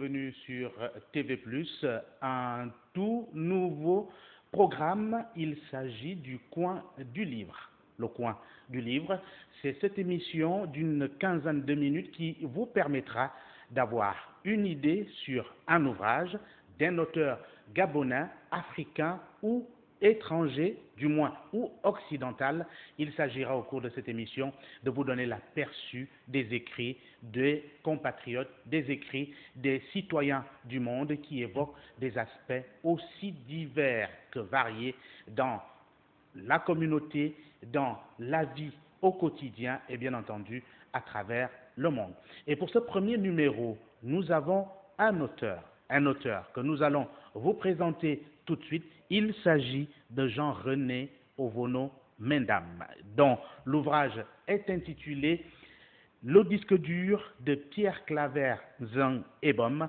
bienvenue sur TV+, un tout nouveau programme. Il s'agit du Coin du Livre. Le Coin du Livre, c'est cette émission d'une quinzaine de minutes qui vous permettra d'avoir une idée sur un ouvrage d'un auteur gabonais, africain ou étranger, du moins, ou occidental. Il s'agira au cours de cette émission de vous donner l'aperçu des écrits des compatriotes, des écrits des citoyens du monde qui évoquent des aspects aussi divers que variés dans la communauté, dans la vie au quotidien et bien entendu à travers le monde. Et pour ce premier numéro, nous avons un auteur que nous allons vous présenter tout de suite. Il s'agit de Jean-René Ovono Mendam, dont l'ouvrage est intitulé Le disque dur de Pierre Claver Zeng Ebom,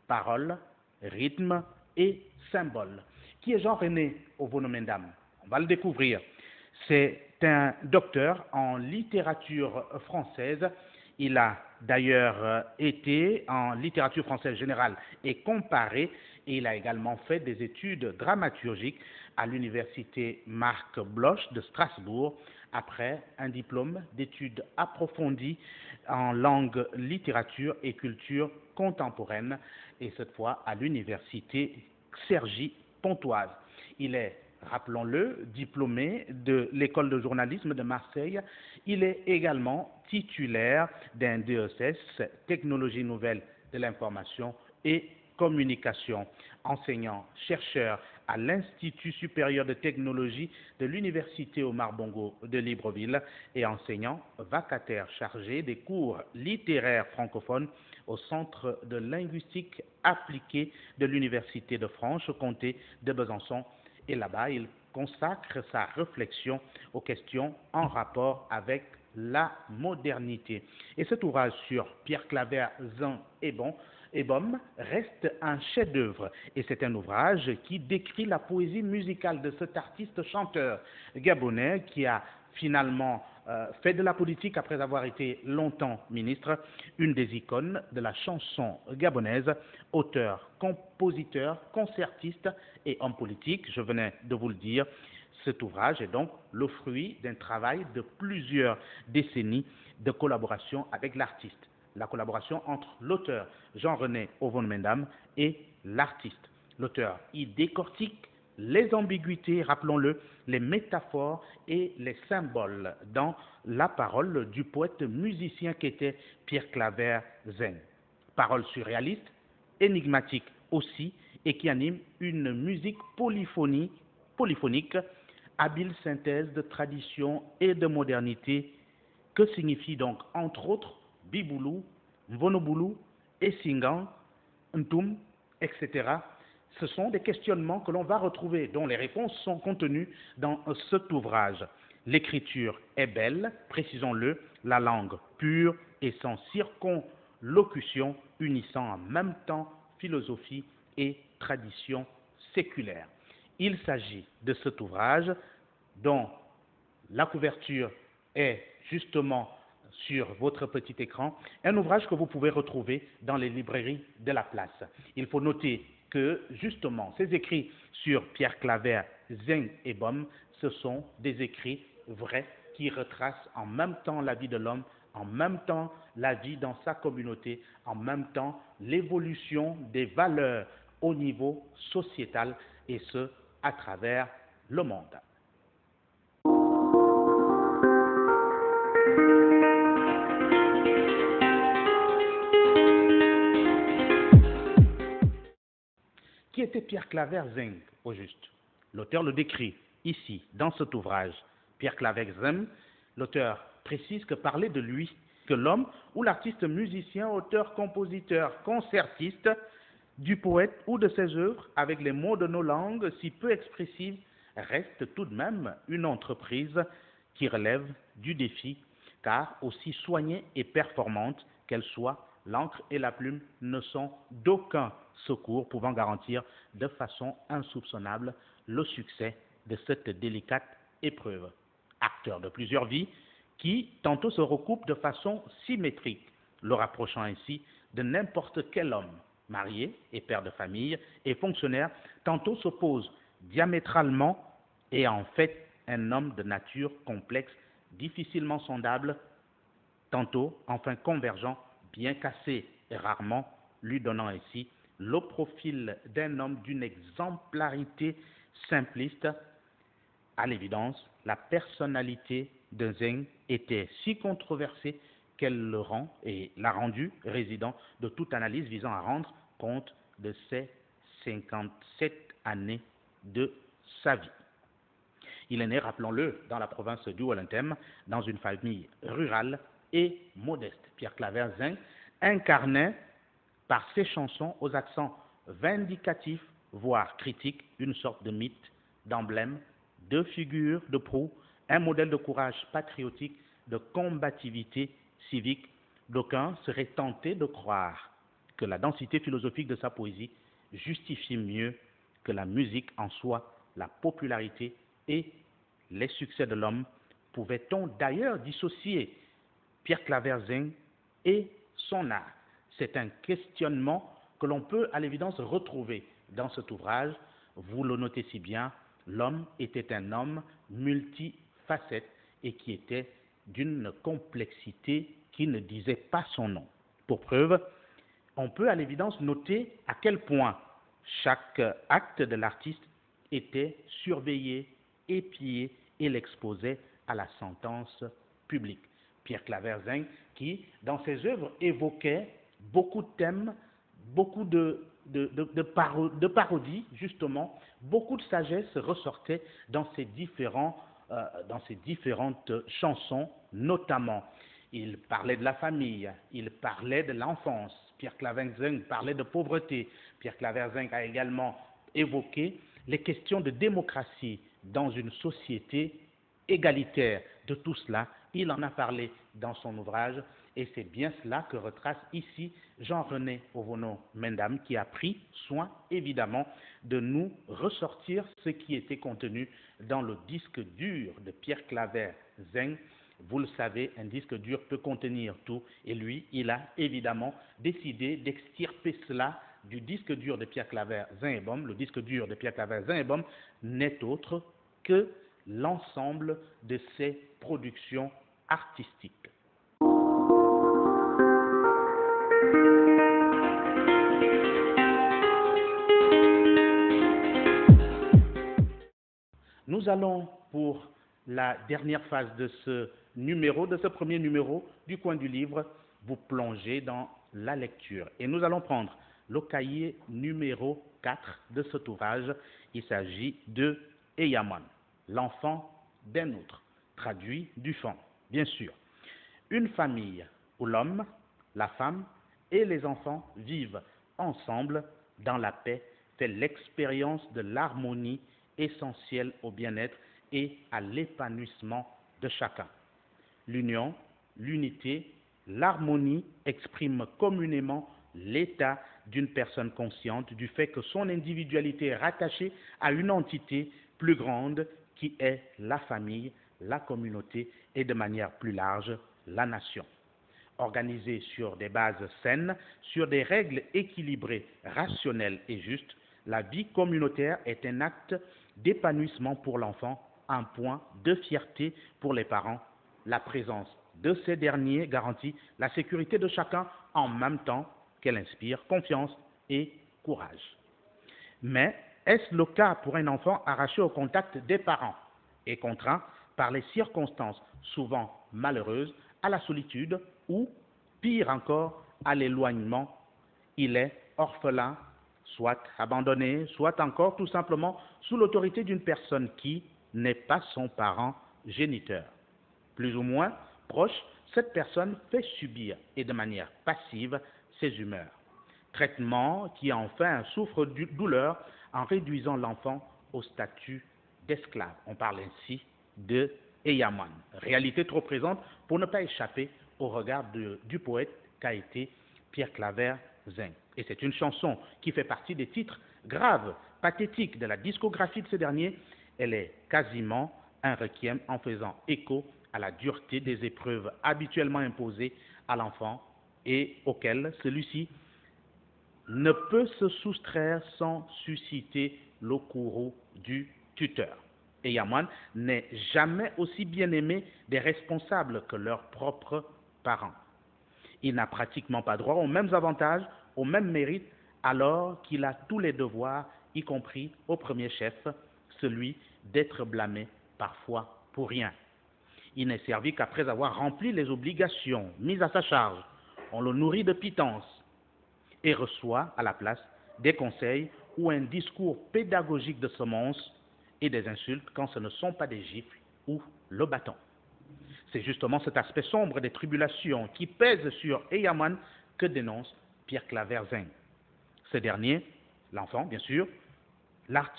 paroles, rythme et symboles. Qui est Jean-René Ovono Mendam? On va le découvrir. C'est un docteur en littérature française. Il a d'ailleurs été en littérature française générale et comparée, et il a également fait des études dramaturgiques à l'université Marc Bloch de Strasbourg, après un diplôme d'études approfondies en langue, littérature et culture contemporaine, et cette fois à l'université Cergy-Pontoise. Il est, rappelons-le, diplômé de l'école de journalisme de Marseille. Il est également titulaire d'un DESS, Technologie nouvelle de l'information et communication, enseignant-chercheur à l'Institut supérieur de technologie de l'Université Omar Bongo de Libreville et enseignant vacataire chargé des cours littéraires francophones au Centre de linguistique appliquée de l'Université de Franche-Comté de Besançon. Et là-bas, il consacre sa réflexion aux questions en rapport avec la modernité. Et cet ouvrage sur Pierre Claver Zeng Ebom reste un chef-d'œuvre. Et c'est un ouvrage qui décrit la poésie musicale de cet artiste-chanteur gabonais qui a finalement fait de la politique après avoir été longtemps ministre, une des icônes de la chanson gabonaise, auteur, compositeur, concertiste et homme politique. Je venais de vous le dire, cet ouvrage est donc le fruit d'un travail de plusieurs décennies de collaboration avec l'artiste. La collaboration entre l'auteur Jean-René Ovono Mendam et l'artiste. L'auteur y décortique les ambiguïtés, rappelons-le, les métaphores et les symboles dans la parole du poète musicien qu'était Pierre Claver Zeng. Paroles surréalistes, énigmatiques aussi, et qui animent une musique polyphonique, habile synthèse de tradition et de modernité. Que signifie donc, entre autres, Biboulou, Mvonoboulou, Essingan, Ntoum, etc. Ce sont des questionnements que l'on va retrouver, dont les réponses sont contenues dans cet ouvrage. L'écriture est belle, précisons-le, la langue pure et sans circonlocution, unissant en même temps philosophie et tradition séculaire. Il s'agit de cet ouvrage dont la couverture est justement sur votre petit écran, un ouvrage que vous pouvez retrouver dans les librairies de la place. Il faut noter que justement ces écrits sur Pierre Claver Zeng Ebom, ce sont des écrits vrais qui retracent en même temps la vie de l'homme, en même temps la vie dans sa communauté, en même temps l'évolution des valeurs au niveau sociétal, et ce à travers le monde. Qui était Pierre Claver Zeng, au juste? L'auteur le décrit ici, dans cet ouvrage. Pierre Claver Zeng, l'auteur précise que parler de lui, que l'homme ou l'artiste musicien, auteur, compositeur, concertiste, du poète ou de ses œuvres, avec les mots de nos langues si peu expressives, reste tout de même une entreprise qui relève du défi, car aussi soignée et performante qu'elle soit, l'encre et la plume ne sont d'aucun secours pouvant garantir de façon insoupçonnable le succès de cette délicate épreuve. Acteur de plusieurs vies qui tantôt se recoupent de façon symétrique, le rapprochant ainsi de n'importe quel homme, marié et père de famille et fonctionnaire, tantôt s'oppose diamétralement et en fait un homme de nature complexe, difficilement sondable, tantôt enfin convergent, bien cassé et rarement, lui donnant ainsi le profil d'un homme d'une exemplarité simpliste. À l'évidence, la personnalité de Zeng était si controversée qu'elle le rend et l'a rendu résident de toute analyse visant à rendre compte de ses 57 années de sa vie. Il est né, rappelons-le, dans la province du Wellington, dans une famille rurale et modeste. Pierre Claver Zeng incarnait par ses chansons aux accents vindicatifs, voire critiques, une sorte de mythe, d'emblème, de figure de proue, un modèle de courage patriotique, de combativité civique. D'aucuns seraient tentés de croire que la densité philosophique de sa poésie justifie mieux que la musique en soi la popularité et les succès de l'homme. Pouvait-on d'ailleurs dissocier Pierre Claver Zeng et son art? C'est un questionnement que l'on peut à l'évidence retrouver dans cet ouvrage. Vous le notez si bien, l'homme était un homme multifacette et qui était d'une complexité qui ne disait pas son nom. Pour preuve, on peut à l'évidence noter à quel point chaque acte de l'artiste était surveillé, épié et l'exposait à la sentence publique. Pierre Claver Zeng, qui, dans ses œuvres, évoquait beaucoup de thèmes, beaucoup de parodies, justement, beaucoup de sagesse ressortait dans ces différentes chansons, notamment. Il parlait de la famille, il parlait de l'enfance. Pierre Claver Zeng parlait de pauvreté. Pierre Claver Zeng a également évoqué les questions de démocratie dans une société égalitaire. De tout cela, il en a parlé dans son ouvrage et c'est bien cela que retrace ici Jean-René Ovono-Mendam qui a pris soin évidemment de nous ressortir ce qui était contenu dans le disque dur de Pierre Claver Zeng. Vous le savez, un disque dur peut contenir tout et lui, il a évidemment décidé d'extirper cela du disque dur de Pierre Claver Zeng et Bom. Le disque dur de Pierre Claver Zeng et Bom n'est autre que l'ensemble de ses productions artistiques. Nous allons pour la dernière phase de ce numéro, de ce premier numéro du Coin du Livre, vous plonger dans la lecture. Et nous allons prendre le cahier numéro 4 de cet ouvrage. Il s'agit de Eyaman, l'enfant d'un autre, traduit du fond, bien sûr. Une famille où l'homme, la femme et les enfants vivent ensemble dans la paix fait l'expérience de l'harmonie essentielle au bien-être et à l'épanouissement de chacun. L'union, l'unité, l'harmonie expriment communément l'état d'une personne consciente du fait que son individualité est rattachée à une entité plus grande qui est la famille, la communauté et de manière plus large, la nation. Organisée sur des bases saines, sur des règles équilibrées, rationnelles et justes, la vie communautaire est un acte d'épanouissement pour l'enfant, un point de fierté pour les parents. La présence de ces derniers garantit la sécurité de chacun en même temps qu'elle inspire confiance et courage. Mais est-ce le cas pour un enfant arraché au contact des parents et contraint par les circonstances souvent malheureuses à la solitude ou, pire encore, à l'éloignement? Il est orphelin, soit abandonné, soit encore tout simplement sous l'autorité d'une personne qui n'est pas son parent géniteur. Plus ou moins proche, cette personne fait subir et de manière passive ses humeurs. Traitement qui enfin souffre de douleur en réduisant l'enfant au statut d'esclave. On parle ainsi de Eyaman, réalité trop présente pour ne pas échapper au regard du poète qu'a été Pierre Claver Zeng. Et c'est une chanson qui fait partie des titres graves, pathétiques de la discographie de ce dernier. Elle est quasiment un requiem en faisant écho à la dureté des épreuves habituellement imposées à l'enfant et auxquelles celui-ci ne peut se soustraire sans susciter le courroux du tuteur. Et Yaman n'est jamais aussi bien aimé des responsables que leurs propres parents. Il n'a pratiquement pas droit aux mêmes avantages, aux mêmes mérites, alors qu'il a tous les devoirs, y compris au premier chef, celui d'être blâmé parfois pour rien. Il n'est servi qu'après avoir rempli les obligations mises à sa charge. On le nourrit de pitance et reçoit à la place des conseils ou un discours pédagogique de semonce et des insultes quand ce ne sont pas des gifles ou le bâton. C'est justement cet aspect sombre des tribulations qui pèsent sur Eyaman que dénonce Pierre Claver Zing. Ce dernier, l'enfant bien sûr,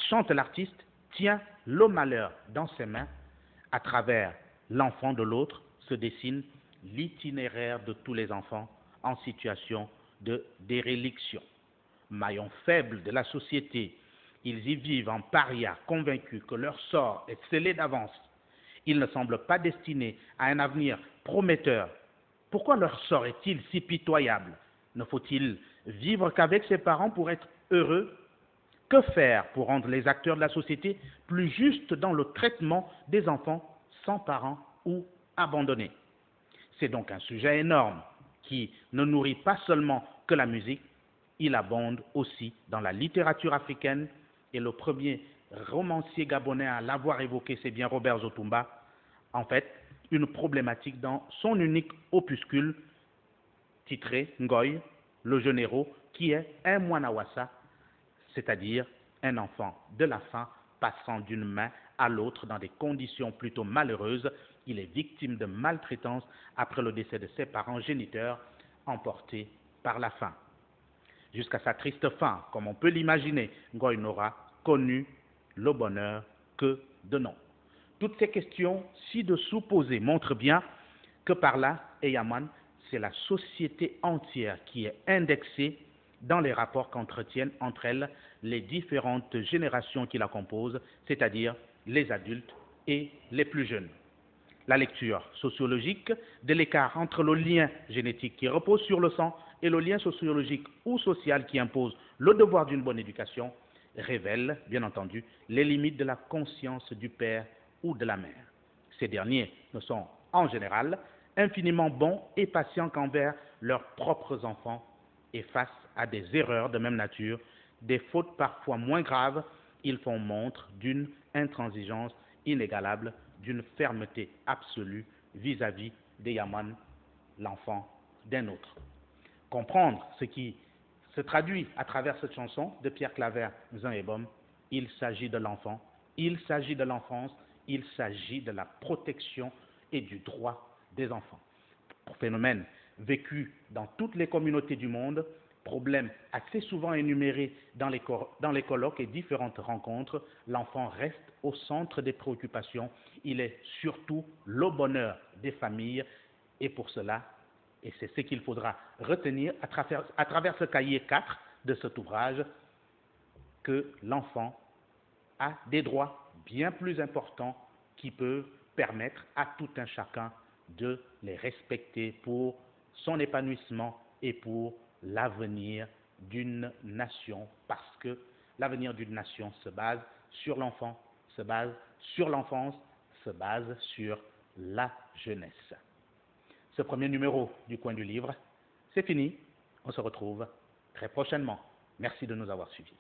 chante l'artiste, tient le malheur dans ses mains. À travers l'enfant de l'autre se dessine l'itinéraire de tous les enfants en situation de déréliction. Maillons faibles de la société, ils y vivent en paria, convaincus que leur sort est scellé d'avance. Ils ne semblent pas destinés à un avenir prometteur. Pourquoi leur sort est-il si pitoyable? Ne faut-il vivre qu'avec ses parents pour être heureux? Que faire pour rendre les acteurs de la société plus justes dans le traitement des enfants sans parents ou abandonnés? C'est donc un sujet énorme qui ne nourrit pas seulement que la musique, il abonde aussi dans la littérature africaine et le premier romancier gabonais à l'avoir évoqué, c'est bien Robert Zotumba. En fait, une problématique dans son unique opuscule titré Ngoy, le jeune héros, qui est un Mwanawasa, c'est-à-dire un enfant de la faim passant d'une main à l'autre dans des conditions plutôt malheureuses. Il est victime de maltraitance après le décès de ses parents géniteurs, emportés par la faim. Jusqu'à sa triste fin, comme on peut l'imaginer, Ngoy n'aura connu le bonheur que de nom. Toutes ces questions ci-dessous posées montrent bien que par là, Eyaman, c'est la société entière qui est indexée dans les rapports qu'entretiennent entre elles les différentes générations qui la composent, c'est-à-dire les adultes et les plus jeunes. La lecture sociologique de l'écart entre le lien génétique qui repose sur le sang et le lien sociologique ou social qui impose le devoir d'une bonne éducation révèle, bien entendu, les limites de la conscience du père ou de la mère. Ces derniers ne sont, en général, infiniment bons et patients qu'envers leurs propres enfants et face à des erreurs de même nature, des fautes parfois moins graves, ils font montre d'une intransigeance inégalable, d'une fermeté absolue vis-à-vis des Yaman, l'enfant d'un autre. Comprendre ce qui se traduit à travers cette chanson de Pierre Claver Zin-Ebom, il s'agit de l'enfant, il s'agit de l'enfance, il s'agit de la protection et du droit des enfants. Phénomène vécu dans toutes les communautés du monde, problème assez souvent énuméré dans les colloques et différentes rencontres, l'enfant reste au centre des préoccupations. Il est surtout le bonheur des familles et pour cela, et c'est ce qu'il faudra retenir à travers ce cahier 4 de cet ouvrage, que l'enfant a des droits bien plus importants qui peuvent permettre à tout un chacun de les respecter pour son épanouissement et pour l'avenir d'une nation, parce que l'avenir d'une nation se base sur l'enfant, se base sur l'enfance, se base sur la jeunesse. Ce premier numéro du Coin du Livre, c'est fini. On se retrouve très prochainement. Merci de nous avoir suivis.